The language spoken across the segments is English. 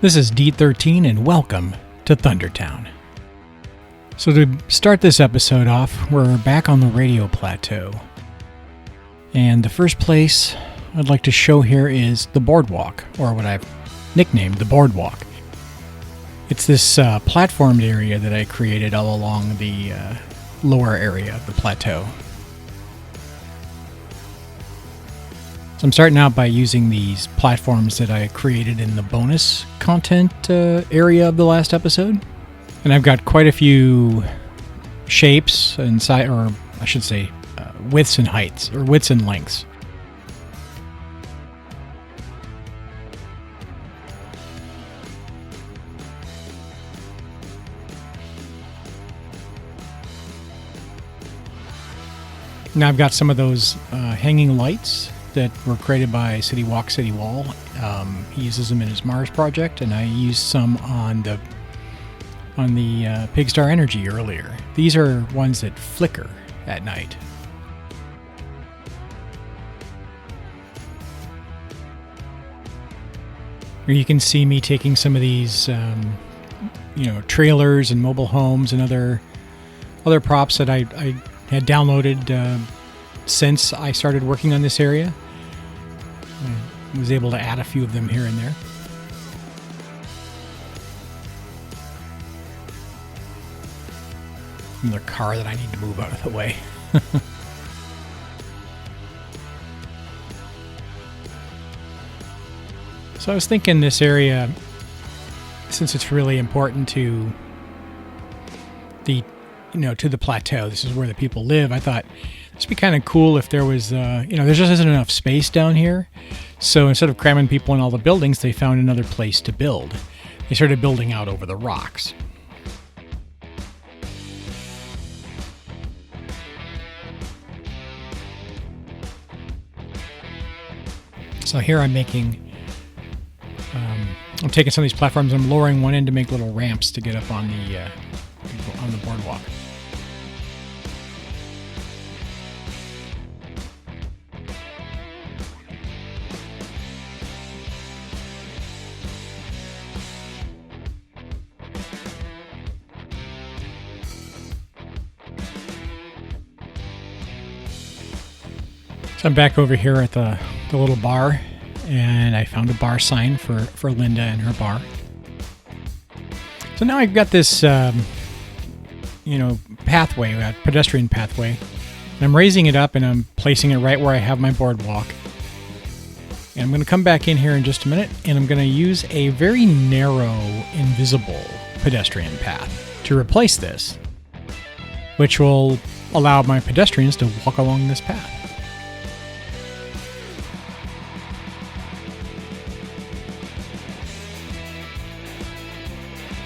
This is 𝗬𝗓𝗏 and welcome to Thundertown. So to start this episode off, we're back on the Radio Plateau. And the first place I'd like to show here is the Boardwalk, or what I've nicknamed the Boardwalk. It's this platformed area that I created all along the lower area of the plateau. So I'm starting out by using these platforms that I created in the bonus content area of the last episode. And I've got quite a few shapes and widths and heights, or widths and lengths. Now I've got some of those hanging lights that were created by 𝗬𝗬𝗢𝗓𝗧𝗏𝗧𝗏. He uses them in his Mars project, and I used some on the 𝗪𝗢𝗟𝗟𝗘𝗖𝗧𝗑 earlier. These are ones that flicker at night. Here you can see me taking some of these, trailers and mobile homes and other props that I had downloaded since I started working on this area. I was able to add a few of them here and there. Another car that I need to move out of the way. So I was thinking this area, since it's really important to the plateau, this is where the people live, I thought this would be kind of cool if there was, there just isn't enough space down here. So instead of cramming people in all the buildings, they found another place to build. They started building out over the rocks. So here I'm taking some of these platforms and I'm lowering one end to make little ramps to get up on the boardwalk. So I'm back over here at the little bar, and I found a bar sign for Linda and her bar. So now I've got this, pathway, a pedestrian pathway, and I'm raising it up and I'm placing it right where I have my boardwalk. And I'm going to come back in here in just a minute, and I'm going to use a very narrow, invisible pedestrian path to replace this, which will allow my pedestrians to walk along this path.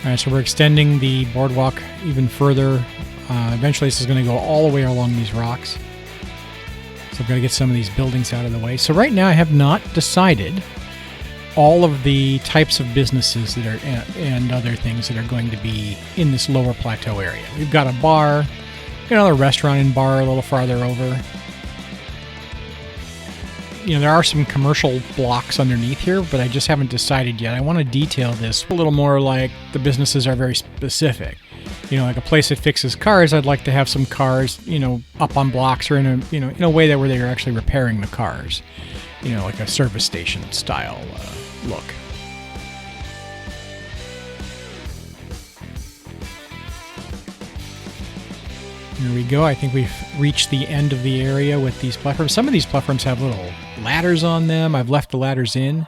All right, so we're extending the boardwalk even further. Eventually this is going to go all the way along these rocks. So I've got to get some of these buildings out of the way. So right now I have not decided all of the types of businesses that are and other things that are going to be in this lower plateau area. We've got a bar, another restaurant and bar a little farther over. There are some commercial blocks underneath here, but I just haven't decided yet. I want to detail this a little more like the businesses are very specific. Like a place that fixes cars, I'd like to have some cars, up on blocks or in a way that where they're actually repairing the cars. Like a service station style look. Here we go. I think we've reached the end of the area with these platforms. Some of these platforms have little ladders on them. I've left the ladders in.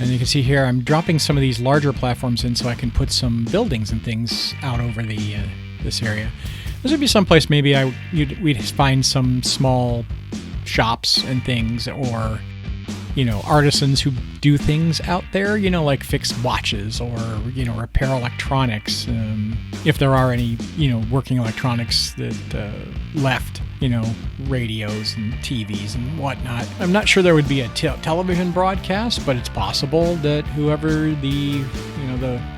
And you can see here I'm dropping some of these larger platforms in so I can put some buildings and things out over this area. This would be someplace maybe we'd find some small shops and things, or artisans who do things out there, like fix watches or, repair electronics. If there are any, working electronics that left, radios and TVs and whatnot. I'm not sure there would be a television broadcast, but it's possible that whoever the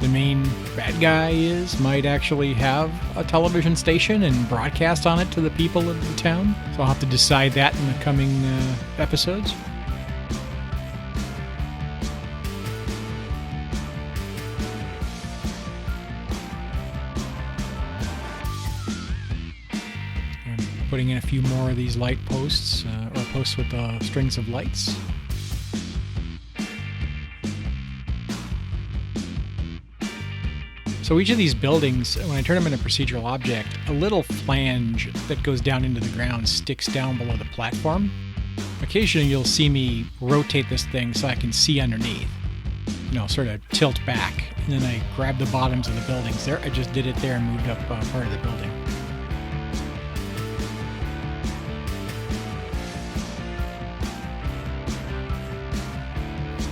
main bad guy is might actually have a television station and broadcast on it to the people of the town. So I'll have to decide that in the coming episodes. putting in a few more of these light posts, or posts with strings of lights. So each of these buildings, when I turn them into a procedural object, a little flange that goes down into the ground sticks down below the platform. Occasionally you'll see me rotate this thing so I can see underneath. Sort of tilt back, and then I grab the bottoms of the buildings. There, I just did it there and moved up part of the building.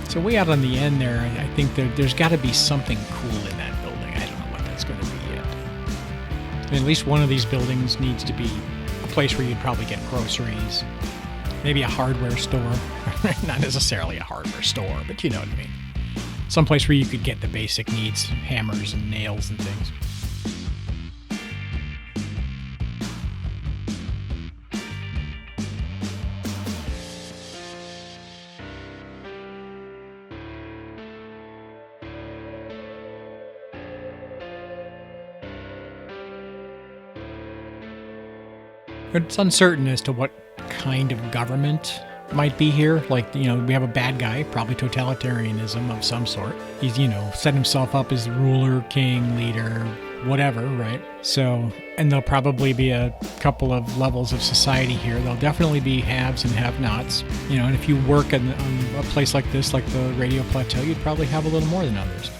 So way out on the end there, I think there's got to be something cool in that building. I don't know what that's going to be yet. And at least one of these buildings needs to be a place where you'd probably get groceries. Maybe a hardware store. Not necessarily a hardware store, but you know what I mean. Some place where you could get the basic needs, hammers and nails and things. It's uncertain as to what kind of government might be here. Like, we have a bad guy, probably totalitarianism of some sort. He's, set himself up as ruler, king, leader, whatever, right? So, and there'll probably be a couple of levels of society here. There'll definitely be haves and have-nots. And if you work on a place like this, like the Radio Plateau, you'd probably have a little more than others.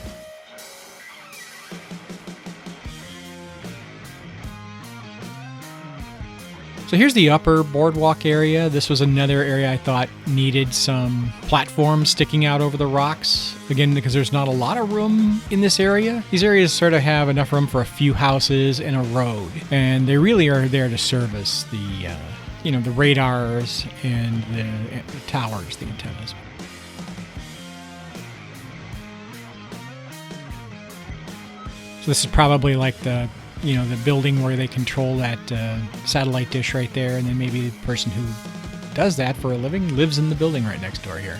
So here's the upper boardwalk area. This was another area I thought needed some platforms sticking out over the rocks. Again, because there's not a lot of room in this area. These areas sort of have enough room for a few houses and a road. And they really are there to service the radars and the towers, the antennas. So this is probably like the building where they control that satellite dish right there, and then maybe the person who does that for a living lives in the building right next door here.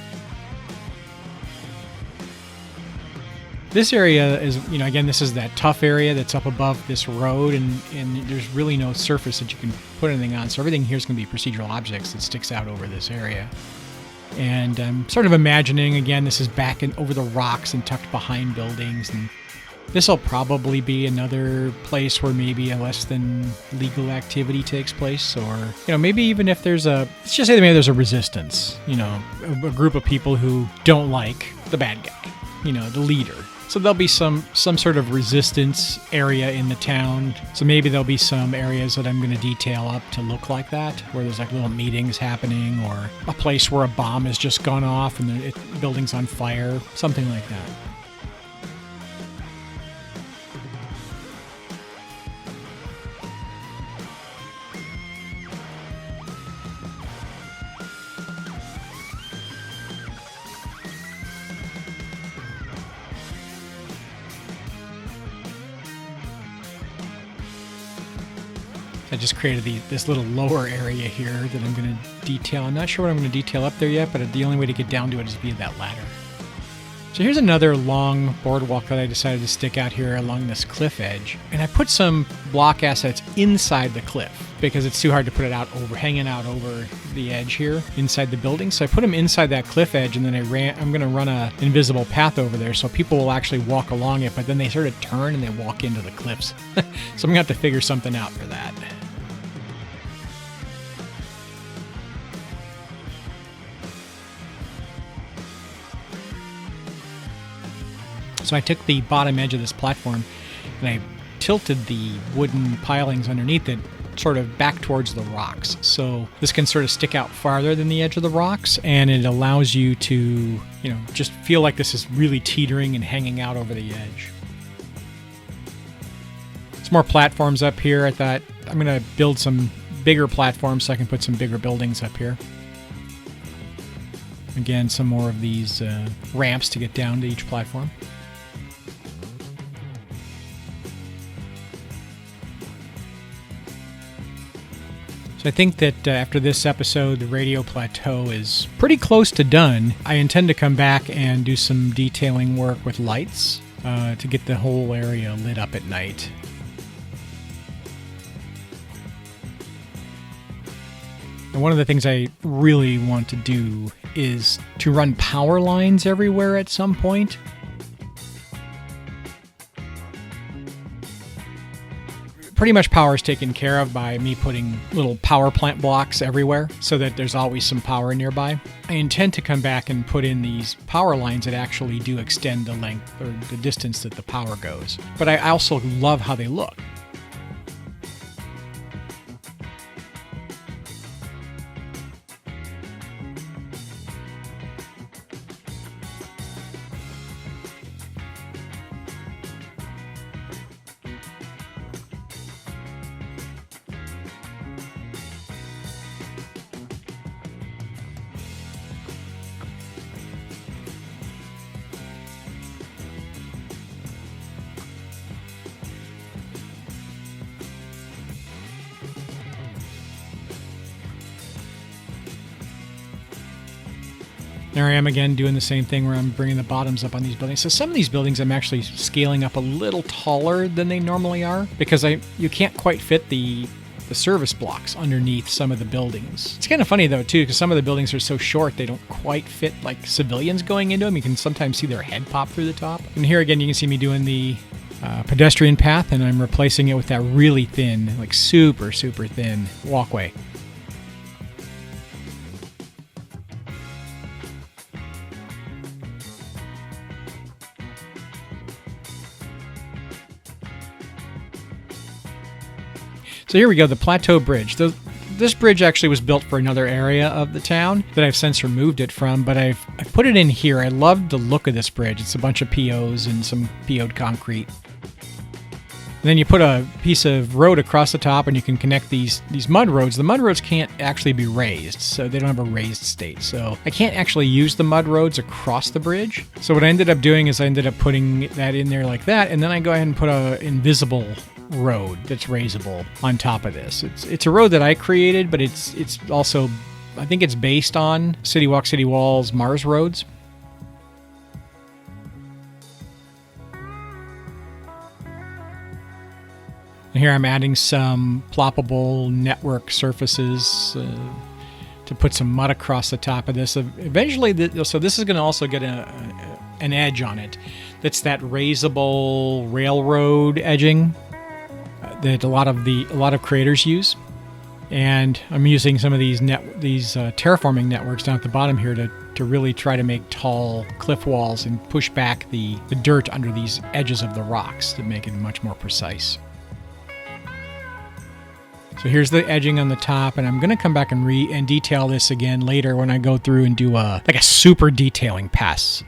This area is, again, this is that tough area that's up above this road, and there's really no surface that you can put anything on, so everything here is going to be procedural objects that sticks out over this area. And I'm sort of imagining, again, this is back over the rocks and tucked behind buildings, and this will probably be another place where maybe a less than legal activity takes place, or maybe even if let's just say maybe there's a resistance, a group of people who don't like the bad guy, the leader. So there'll be some sort of resistance area in the town. So maybe there'll be some areas that I'm going to detail up to look like that, where there's like little meetings happening, or a place where a bomb has just gone off and the building's on fire, something like that. I just created this little lower area here that I'm going to detail. I'm not sure what I'm going to detail up there yet, but the only way to get down to it is via that ladder. So here's another long boardwalk that I decided to stick out here along this cliff edge. And I put some block assets inside the cliff because it's too hard to put it hanging out over the edge here inside the building. So I put them inside that cliff edge, and then I'm going to run an invisible path over there so people will actually walk along it, but then they sort of turn and they walk into the cliffs. So I'm going to have to figure something out for that. So I took the bottom edge of this platform and I tilted the wooden pilings underneath it sort of back towards the rocks. So this can sort of stick out farther than the edge of the rocks, and it allows you to, just feel like this is really teetering and hanging out over the edge. Some more platforms up here. I thought I'm going to build some bigger platforms so I can put some bigger buildings up here. Again, some more of these ramps to get down to each platform. So I think that after this episode, the Radio Plateau is pretty close to done. I intend to come back and do some detailing work with lights to get the whole area lit up at night. And one of the things I really want to do is to run power lines everywhere at some point. Pretty much power is taken care of by me putting little power plant blocks everywhere so that there's always some power nearby. I intend to come back and put in these power lines that actually do extend the length or the distance that the power goes. But I also love how they look. There I am again doing the same thing where I'm bringing the bottoms up on these buildings. So some of these buildings I'm actually scaling up a little taller than they normally are because you can't quite fit the service blocks underneath some of the buildings. It's kind of funny though too because some of the buildings are so short they don't quite fit like civilians going into them. You can sometimes see their head pop through the top. And here again you can see me doing the pedestrian path, and I'm replacing it with that really thin, like super thin walkway. So here we go, the Plateau Bridge. This bridge actually was built for another area of the town that I've since removed it from, but I've put it in here. I love the look of this bridge. It's a bunch of POs and some PO'd concrete. And then you put a piece of road across the top and you can connect these mud roads. The mud roads can't actually be raised, so they don't have a raised state. So I can't actually use the mud roads across the bridge. So what I ended up doing is I ended up putting that in there like that, and then I go ahead and put a invisible road that's raisable on top of this. It's a road that I created, but it's also, I think it's based on City Walk, City Walls, Mars roads. And here I'm adding some ploppable network surfaces to put some mud across the top of this. Eventually, so this is going to also get an edge on it. That's that raisable railroad edging that a lot of creators use, and I'm using some of these terraforming networks down at the bottom here to really try to make tall cliff walls and push back the dirt under these edges of the rocks to make it much more precise. So here's the edging on the top, and I'm going to come back and detail this again later when I go through and do a super detailing pass,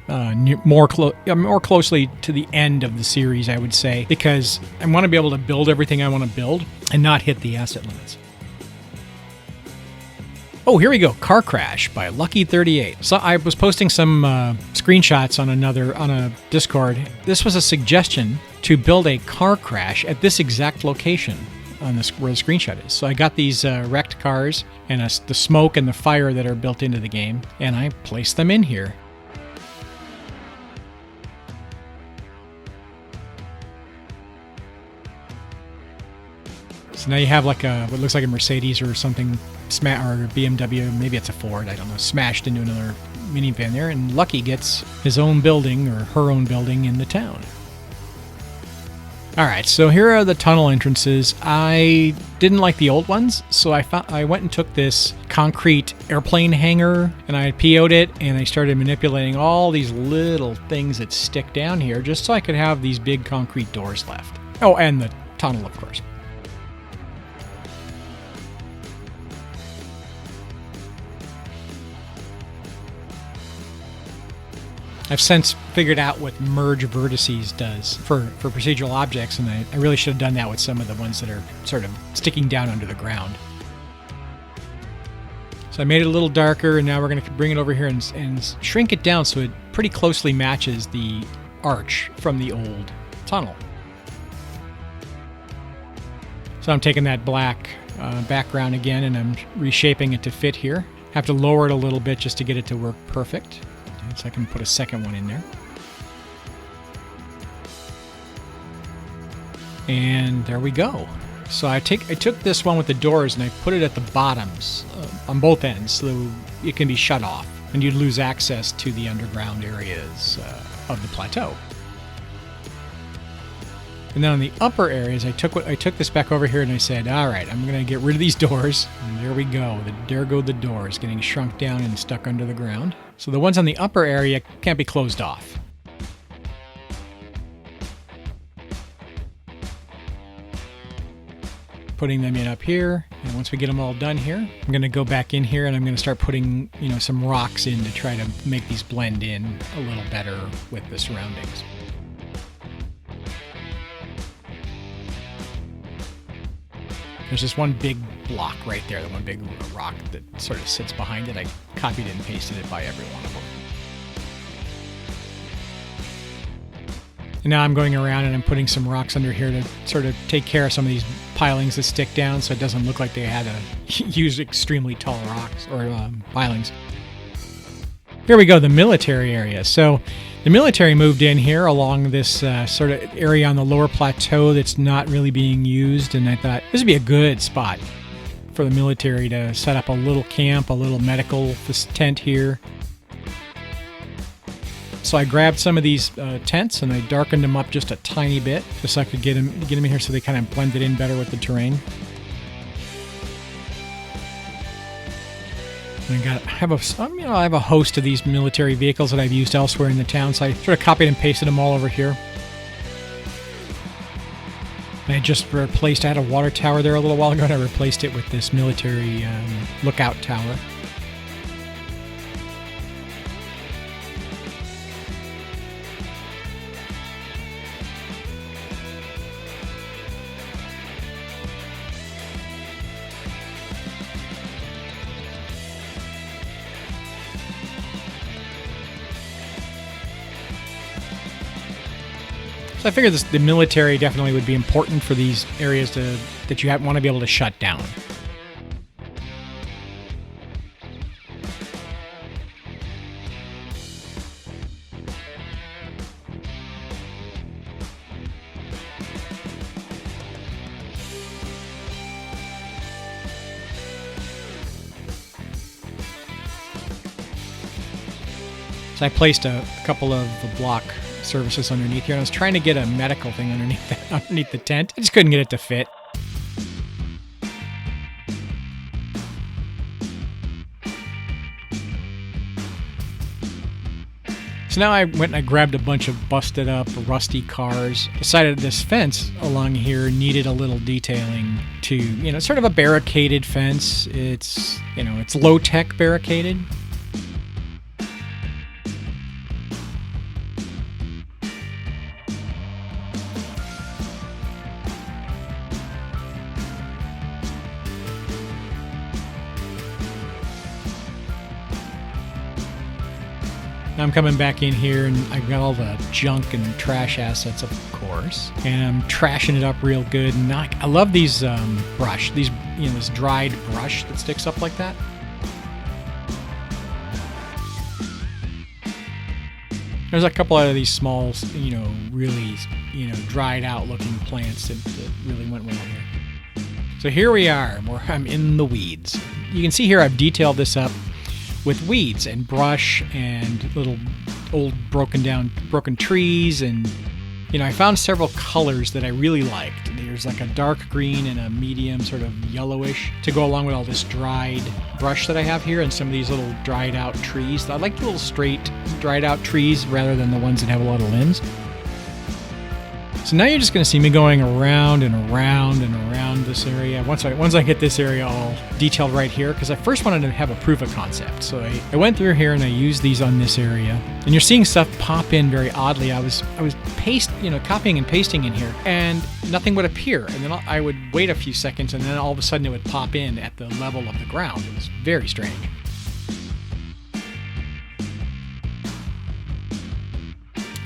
more closely to the end of the series, I would say, because I want to be able to build everything I want to build and not hit the asset limits. Oh, here we go. Car Crash by 𝗧𝗪𝗧𝗘𝗖𝗧𝗧𝗓𝗏. So I was posting some screenshots on a Discord. This was a suggestion to build a car crash at this exact location on where the screenshot is. So I got these wrecked cars and the smoke and the fire that are built into the game, and I placed them in here. So now you have like what looks like a Mercedes or something, or a BMW, maybe it's a Ford, I don't know, smashed into another minivan there, and Lucky gets his own building or her own building in the town. Alright, so here are the tunnel entrances. I didn't like the old ones, so I went and took this concrete airplane hangar and I PO'd it, and I started manipulating all these little things that stick down here just so I could have these big concrete doors left. Oh, and the tunnel, of course. I've since figured out what 𝗪𝗪𝗥𝗞𝗦𝗦𝗢𝗍 does for procedural objects, and I really should have done that with some of the ones that are sort of sticking down under the ground. So I made it a little darker, and now we're going to bring it over here and shrink it down so it pretty closely matches the arch from the old tunnel. So I'm taking that black background again, and I'm reshaping it to fit here. Have to lower it a little bit just to get it to work perfect. So I can put a second one in there. And there we go. So I took this one with the doors and I put it at the bottoms on both ends so it can be shut off, and you'd lose access to the underground areas of the plateau. And then on the upper areas, I took this back over here and I said, all right, I'm going to get rid of these doors. And there we go. There go the doors getting shrunk down and stuck under the ground. So the ones on the upper area can't be closed off. Putting them in up here. And once we get them all done here, I'm going to go back in here and I'm going to start putting, some rocks in to try to make these blend in a little better with the surroundings. There's this one big block right there, the one big rock that sort of sits behind it. I copied and pasted it by every one of them. And now I'm going around and I'm putting some rocks under here to sort of take care of some of these pilings that stick down so it doesn't look like they had to use extremely tall rocks or pilings. Here we go, the military area. So the military moved in here along this sort of area on the lower plateau that's not really being used, and I thought this would be a good spot for the military to set up a little camp, a little medical tent here. So I grabbed some of these tents and I darkened them up just a tiny bit, just so I could get them in here so they kind of blended in better with the terrain. And I have a host of these military vehicles that I've used elsewhere in the town, so I sort of copied and pasted them all over here. And I just I had a water tower there a little while ago, and I replaced it with this military lookout tower. So I figured the military definitely would be important for these areas that you want to be able to shut down. So I placed a couple of the block services underneath here, and I was trying to get a medical thing underneath the tent. I just couldn't get it to fit. So now I went and I grabbed a bunch of busted up, rusty cars. Decided this fence along here needed a little detailing to, sort of a barricaded fence. It's low-tech barricaded. I'm coming back in here and I've got all the junk and trash assets, of course, and I'm trashing it up real good. And I love these this dried brush that sticks up like that. There's a couple of these small, really, dried out looking plants that really went well here. So here we are, I'm in the weeds. You can see here I've detailed this up with weeds and brush and little old broken trees, and I found several colors that I really liked. There's like a dark green and a medium sort of yellowish to go along with all this dried brush that I have here and some of these little dried out trees. I like the little straight dried out trees rather than the ones that have a lot of limbs. So now you're just going to see me going around and around and around this area. Once I get this area all detailed right here, because I first wanted to have a proof of concept. So I went through here and I used these on this area. And you're seeing stuff pop in very oddly. I was copying and pasting in here, and nothing would appear. And then I would wait a few seconds, and then all of a sudden it would pop in at the level of the ground. It was very strange.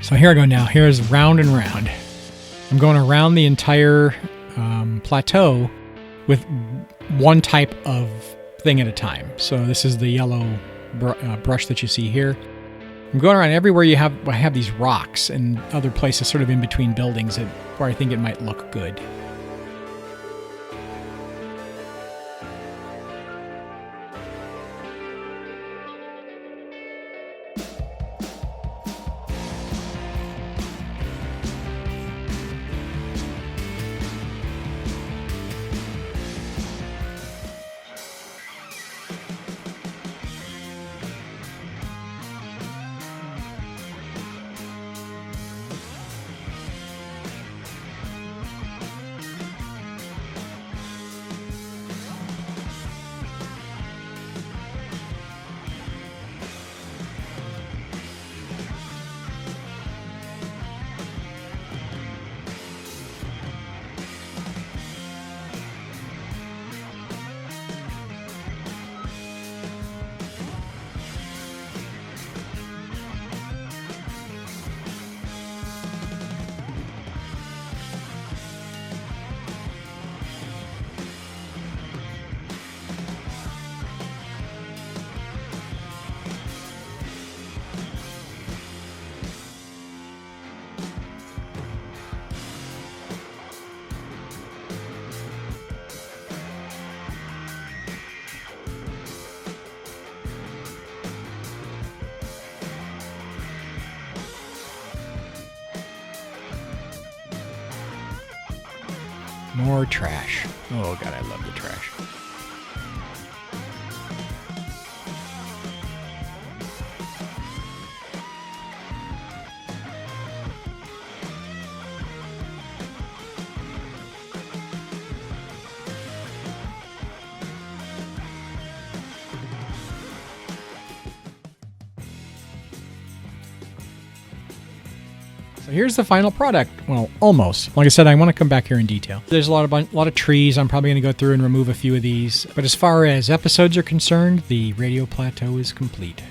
So here I go now. Here's round and round. I'm going around the entire plateau with one type of thing at a time. So this is the yellow brush that you see here. I'm going around everywhere I have these rocks and other places sort of in between buildings where I think it might look good. More trash. Oh god, I love the trash. So here's the final product. Well, almost. Like I said, I want to come back here in detail. There's a lot of trees. I'm probably going to go through and remove a few of these. But as far as episodes are concerned, the Radio Plateau is complete.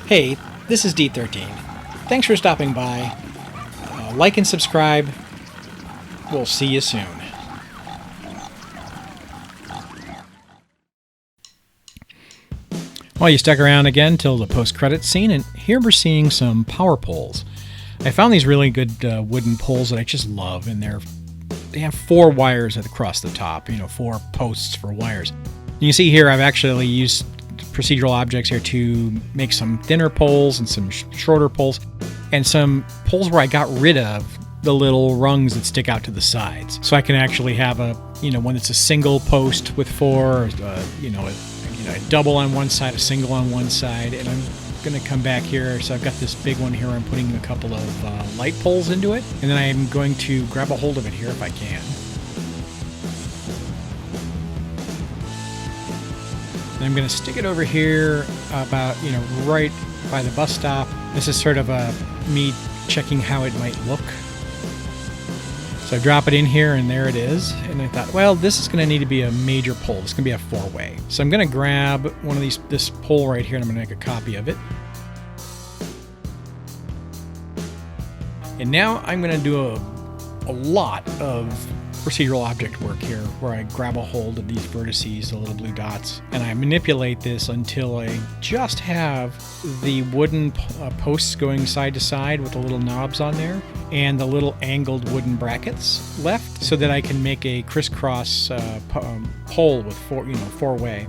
Hey, this is 𝗬𝗪𝗓𝗏. Thanks for stopping by. Like and subscribe. We'll see you soon. Well, you stuck around again till the post-credits scene, and here we're seeing some power poles. I found these really good wooden poles that I just love, and they have 4 wires across the top, 4 posts for wires. You can see here I've actually used procedural objects here to make some thinner poles and some shorter poles, and some poles where I got rid of the little rungs that stick out to the sides. So I can actually have one that's a single post with 4, a double on one side, a single on one side, and I'm going to come back here. So I've got this big one here. I'm putting a couple of light poles into it, and then I'm going to grab a hold of it here if I can. And I'm going to stick it over here about, right by the bus stop. This is sort of me checking how it might look. So I drop it in here, and there it is. And I thought, well, this is going to need to be a major pole. It's going to be a 4-way. So I'm going to grab one of this pole right here, and I'm going to make a copy of it. And now I'm going to do a lot of procedural object work here, where I grab a hold of these vertices, the little blue dots, and I manipulate this until I just have the wooden posts going side to side with the little knobs on there, and the little angled wooden brackets left, so that I can make a crisscross pole with 4-way.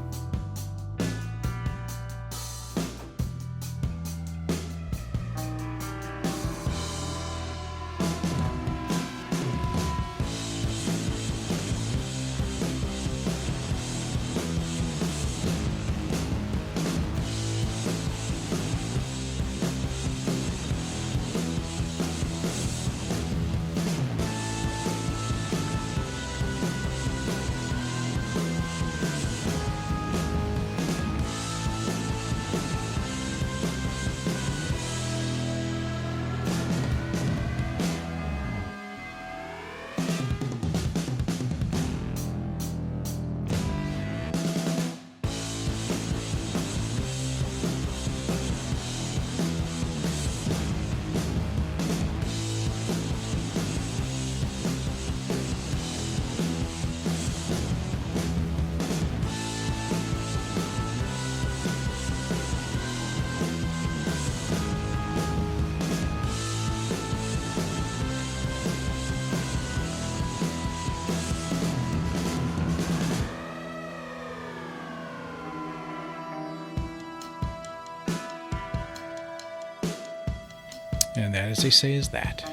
And that, as they say, is that.